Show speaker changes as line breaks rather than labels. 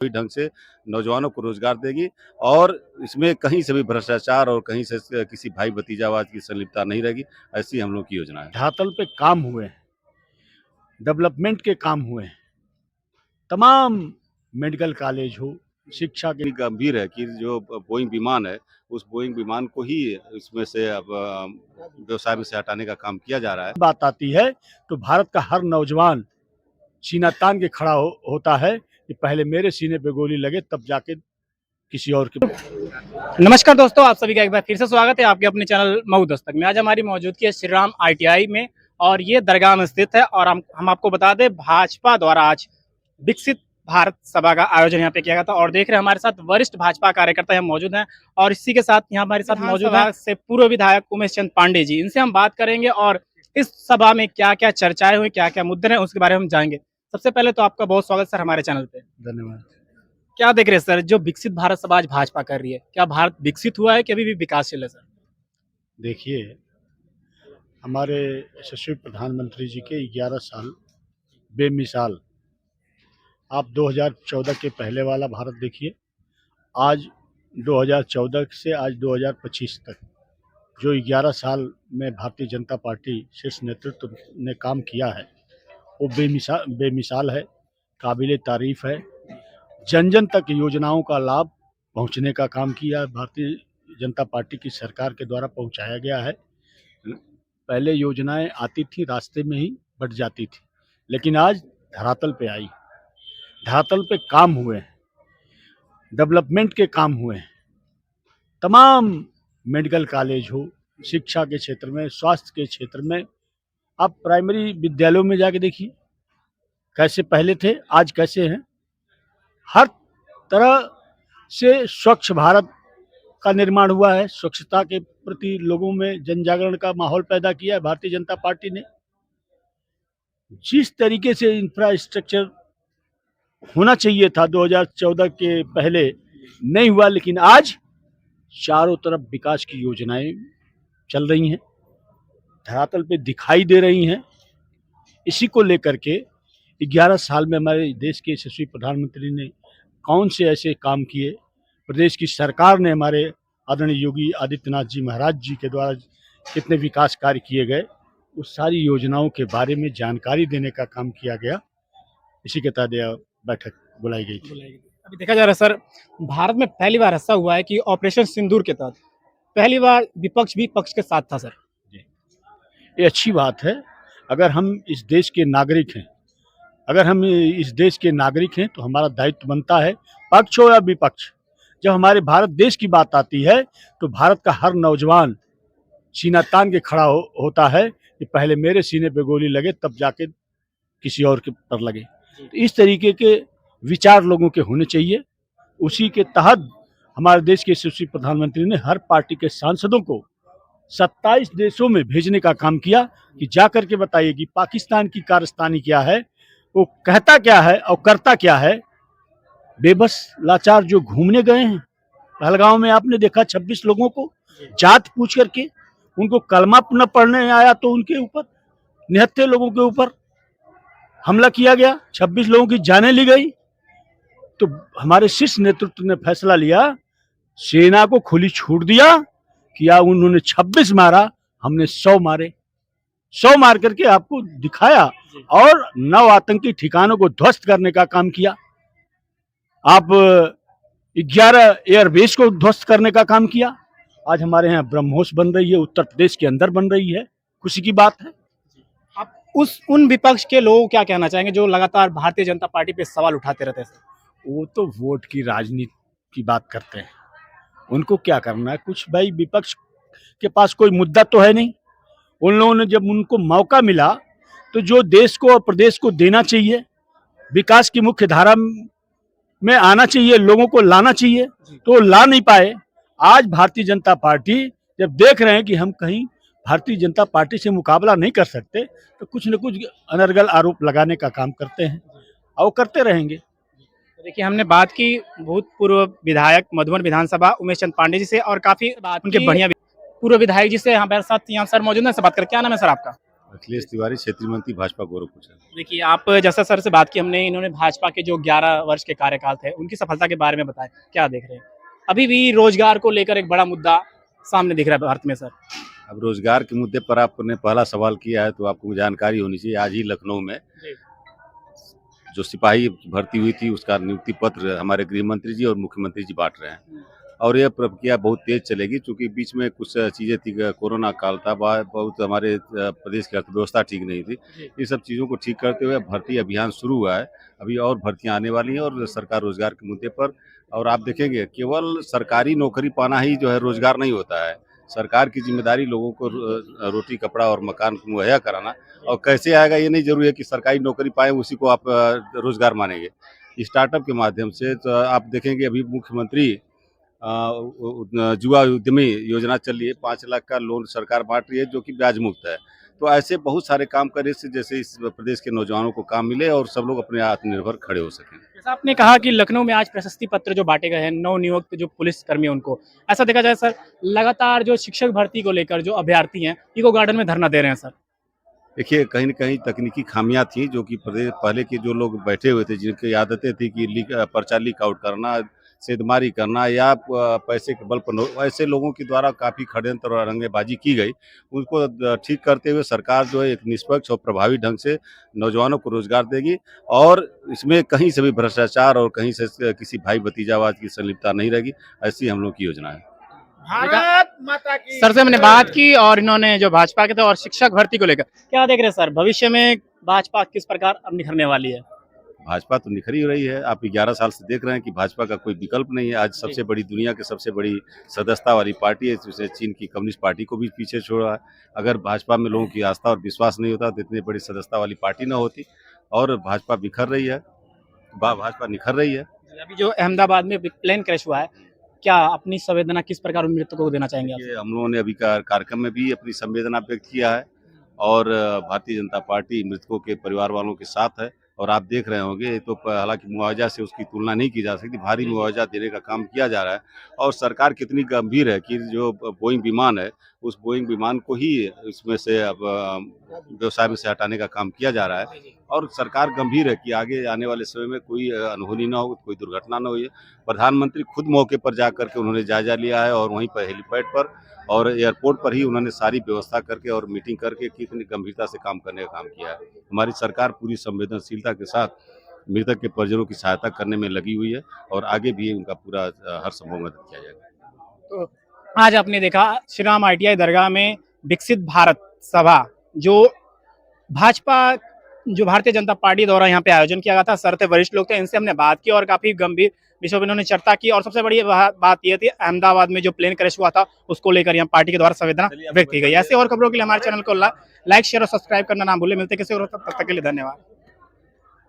पूरी ढंग से नौजवानों को रोजगार देगी और इसमें कहीं से भी भ्रष्टाचार और कहीं से किसी भाई भतीजावाद की संलिप्तता नहीं रहेगी। ऐसी हम लोग की योजना है।
धरातल पे काम हुए हैं, डेवलपमेंट के काम हुए हैं, तमाम मेडिकल कॉलेज हो, शिक्षा के
भी गंभीर है कि जो बोइंग विमान है, उस बोइंग विमान को ही इसमें से अब व्यवसाय में से हटाने का काम किया जा रहा है।
बात आती है तो भारत का हर नौजवान सीना तान के खड़ा होता है कि पहले मेरे सीने पे गोली लगे तब जाके किसी और के।
नमस्कार दोस्तों, आप सभी का एक बार फिर से स्वागत है आपके अपने चैनल मऊ दस्तक में। आज हमारी मौजूदगी है श्री राम ITI में और ये दरगाह में स्थित है। और हम आपको बता दें, भाजपा द्वारा आज विकसित भारत सभा का आयोजन यहाँ पे किया गया था। और देख रहे हैं हमारे साथ वरिष्ठ भाजपा कार्यकर्ता यहाँ मौजूद हैं और इसी के साथ यहाँ हमारे साथ मौजूद है से पूर्व विधायक उमेश चंद पांडे जी। इनसे हम बात करेंगे और इस सभा में क्या क्या चर्चाएं हुई, क्या क्या मुद्दे हैं, उसके बारे में हम जाएंगे। सबसे पहले तो आपका बहुत स्वागत सर हमारे चैनल पे।
धन्यवाद।
क्या देख रहे हैं सर, जो विकसित भारत सभा आज भाजपा कर रही है, क्या भारत विकसित हुआ है कि अभी भी विकासशील है सर?
देखिए, हमारे यशस्वी प्रधानमंत्री जी के 11 साल बेमिसाल। आप 2014 के पहले वाला भारत देखिए, आज 2014 से आज 2025 तक जो 11 साल में भारतीय जनता पार्टी शीर्ष नेतृत्व ने काम किया है वो बेमिसाल है, काबिले तारीफ है। जन जन तक योजनाओं का लाभ पहुंचने का काम किया भारतीय जनता पार्टी की सरकार के द्वारा पहुंचाया गया है। पहले योजनाएं आती थी, रास्ते में ही बढ़ जाती थी, लेकिन आज धरातल पे आई, धरातल पे काम हुए हैं, डेवलपमेंट के काम हुए हैं। तमाम मेडिकल कॉलेज हो, शिक्षा के क्षेत्र में, स्वास्थ्य के क्षेत्र में। आप प्राइमरी विद्यालयों में जाके देखिए कैसे पहले थे, आज कैसे हैं। हर तरह से स्वच्छ भारत का निर्माण हुआ है। स्वच्छता के प्रति लोगों में जन जागरण का माहौल पैदा किया है भारतीय जनता पार्टी ने। जिस तरीके से इंफ्रास्ट्रक्चर होना चाहिए था 2014 के पहले नहीं हुआ, लेकिन आज चारों तरफ विकास की योजनाएं चल रही हैं, धरातल पे दिखाई दे रही हैं। इसी को लेकर के 11 साल में हमारे देश के यशस्वी प्रधानमंत्री ने कौन से ऐसे काम किए, प्रदेश की सरकार ने, हमारे आदरणीय योगी आदित्यनाथ जी महाराज जी के द्वारा कितने विकास कार्य किए गए, उस सारी योजनाओं के बारे में जानकारी देने का काम किया गया। इसी के तहत यह बैठक बुलाई गई थी।
अभी देखा जा रहा है सर, भारत में पहली बार ऐसा हुआ है कि ऑपरेशन सिंदूर के तहत पहली बार विपक्ष भी पक्ष के साथ था सर।
ये अच्छी बात है। अगर हम इस देश के नागरिक हैं, तो हमारा दायित्व बनता है, पक्ष हो या विपक्ष, जब हमारे भारत देश की बात आती है तो भारत का हर नौजवान सीना तान के खड़ा होता है कि पहले मेरे सीने पे गोली लगे तब जाके किसी और के पर लगे। तो इस तरीके के विचार लोगों के होने चाहिए। उसी के तहत हमारे देश के यशस्वी प्रधानमंत्री ने हर पार्टी के सांसदों को 27 देशों में भेजने का काम किया कि जाकर के बताइए कि पाकिस्तान की कारस्तानी क्या है, वो कहता क्या है और करता क्या है। बेबस लाचार जो घूमने गए हैं पहलगांव में, आपने देखा 26 लोगों को जात पूछ करके, उनको कलमा न पढ़ने आया तो उनके ऊपर, निहत्थे लोगों के ऊपर हमला किया गया, 26 लोगों की जानें ली गई। तो हमारे शीर्ष नेतृत्व ने फैसला लिया, सेना को खुली छूट दिया कि उन्होंने 26 मारा, हमने 100 मारे, 100 मार करके आपको दिखाया और 9 आतंकी ठिकानों को ध्वस्त करने का काम किया। आप 11 एयरबेस को ध्वस्त करने का काम किया। आज हमारे यहाँ ब्रह्मोस बन रही है, उत्तर प्रदेश के अंदर बन रही है, खुशी की बात है।
आप उन विपक्ष के लोगों को क्या कहना चाहेंगे जो लगातार भारतीय जनता पार्टी पे सवाल उठाते रहते हैं सर?
वो तो वोट की राजनीति की बात करते हैं, उनको क्या करना है कुछ। भाई, विपक्ष के पास कोई मुद्दा तो है नहीं। उन लोगों ने जब उनको मौका मिला तो जो देश को और प्रदेश को देना चाहिए, विकास की मुख्य धारा में आना चाहिए, लोगों को लाना चाहिए, तो ला नहीं पाए। आज भारतीय जनता पार्टी जब देख रहे हैं कि हम कहीं भारतीय जनता पार्टी से मुकाबला नहीं कर सकते, तो कुछ न कुछ अनर्गल आरोप लगाने का काम करते हैं और करते रहेंगे।
देखिए, हमने बात की भूतपूर्व विधायक मधुबन विधानसभा उमेश चंद पांडे जी से और काफी उनके बढ़िया पूर्व विधायक जी से हमारे साथ यहाँ सर मौजूद है। बात कर, क्या नाम है सर आपका?
अखिलेश तिवारी क्षेत्रीय मंत्री भाजपा गोरखपुर से।
देखिए, आप जैसा सर से बात की हमने, इन्होंने भाजपा के जो 11 वर्ष के कार्यकाल थे, उनकी सफलता के बारे में बताएं, क्या देख रहे हैं? अभी भी रोजगार को लेकर एक बड़ा मुद्दा सामने दिख रहा है भारत में सर।
अब रोजगार के मुद्दे पर आपने पहला सवाल किया है तो आपको जानकारी होनी चाहिए। आज ही लखनऊ में
जी।
जो सिपाही भर्ती हुई थी उसका नियुक्ति पत्र हमारे गृह मंत्री जी और मुख्यमंत्री जी बांट रहे हैं और यह प्रक्रिया बहुत तेज चलेगी, क्योंकि बीच में कुछ चीज़ें थी, कोरोना काल था, बहुत हमारे प्रदेश की अर्थव्यवस्था ठीक नहीं थी। ये सब चीज़ों को ठीक करते हुए भर्ती अभियान शुरू हुआ है। अभी और भर्तियां आने वाली हैं और सरकार रोजगार के मुद्दे पर, और आप देखेंगे केवल सरकारी नौकरी पाना ही जो है रोजगार नहीं होता है। सरकार की जिम्मेदारी लोगों को रोटी कपड़ा और मकान मुहैया कराना, और कैसे आएगा ये नहीं जरूरी है कि सरकारी नौकरी पाए उसी को आप रोजगार मानेंगे। स्टार्टअप के माध्यम से तो आप देखेंगे अभी मुख्यमंत्री युवा उद्यमी योजना चल रही है, 5 लाख का लोन सरकार बांट रही है जो कि ब्याज मुक्त है। तो ऐसे बहुत सारे काम करने से जैसे इस प्रदेश के नौजवानों को काम मिले और सब लोग अपने आत्मनिर्भर खड़े हो सकें।
जैसा आपने कहा कि लखनऊ में आज प्रशस्ति पत्र जो बांटे गए हैं नवनियुक्त जो पुलिस कर्मी हैं उनको, ऐसा देखा जाए सर, लगातार जो शिक्षक भर्ती को लेकर जो अभ्यर्थी हैं, इको गार्डन में धरना दे रहे हैं सर।
देखिए, कहीं न कहीं तकनीकी खामियां थी जो कि पहले के जो लोग बैठे हुए थे, जिनकी आदतें थी कि पर्चा लीक आउट करना, सेंधमारी करना या पैसे के बल पर ऐसे लोगों के द्वारा काफ़ी षड्यंत्र और रंगेबाजी की गई। उनको ठीक करते हुए सरकार जो है एक निष्पक्ष और प्रभावी ढंग से नौजवानों को रोजगार देगी और इसमें कहीं से भी भ्रष्टाचार और कहीं से किसी भाई भतीजावाद की संलिप्तता नहीं रहेगी। ऐसी हम लोग की योजना है।
भारत माता की। सर से हमने बात की और इन्होंने जो भाजपा के थे और शिक्षक भर्ती को लेकर क्या देख रहे हैं सर, भविष्य में भाजपा किस प्रकार अब निखरने वाली है?
भाजपा तो निखर ही रही है। आप 11 साल से देख रहे हैं कि भाजपा का कोई विकल्प नहीं है। आज सबसे बड़ी, दुनिया की सबसे बड़ी सदस्यता वाली पार्टी है, जिसने चीन की कम्युनिस्ट पार्टी को भी पीछे छोड़ा है। अगर भाजपा में लोगों की आस्था और विश्वास नहीं होता तो इतनी बड़ी सदस्यता वाली पार्टी न होती, और भाजपा बिखर रही है, भाजपा निखर रही है।
अभी जो अहमदाबाद में प्लेन क्रैश हुआ है, क्या अपनी संवेदना किस प्रकार उन मृतकों को देना चाहेंगे आप?
ये हम लोगों ने अभी कार्यक्रम में भी अपनी संवेदना व्यक्त किया है और भारतीय जनता पार्टी मृतकों के परिवार वालों के साथ है। और आप देख रहे होंगे तो हालांकि मुआवजा से उसकी तुलना नहीं की जा सकती, भारी मुआवजा देने का काम किया जा रहा है और सरकार कितनी गंभीर है कि जो बोइंग विमान है उस बोइंग विमान को ही इसमें से अब व्यवसाय में से हटाने का काम किया जा रहा है और सरकार गंभीर है कि आगे आने वाले समय में कोई अनहोनी ना हो, कोई दुर्घटना ना हो। प्रधानमंत्री खुद मौके पर जा करके उन्होंने जायजा लिया है और वहीं पर हेलीपैड पर और एयरपोर्ट पर ही उन्होंने सारी व्यवस्था करके और मीटिंग करके कितनी गंभीरता से काम करने का काम किया है। हमारी सरकार पूरी संवेदनशीलता के साथ मृतक के परिजनों की सहायता करने में लगी हुई है और आगे भी उनका पूरा हर संभव मदद किया जाएगा।
तो आज आपने देखा श्री राम ITI दरगाह में विकसित भारत सभा जो भाजपा जो भारतीय जनता पार्टी द्वारा यहाँ पे आयोजन किया गया था। सर थे, वरिष्ठ लोग थे, इनसे हमने बात की और काफी गंभीर विषय पर इन्होंने चर्चा की और सबसे बड़ी बात यह थी अहमदाबाद में जो प्लेन क्रैश हुआ था उसको लेकर यहाँ पार्टी के द्वारा संवेदना व्यक्त की गई। ऐसे और खबरों के लिए हमारे चैनल को लाइक शेयर और सब्सक्राइब करना ना भूलें। मिलते किसी और तब तक के लिए धन्यवाद।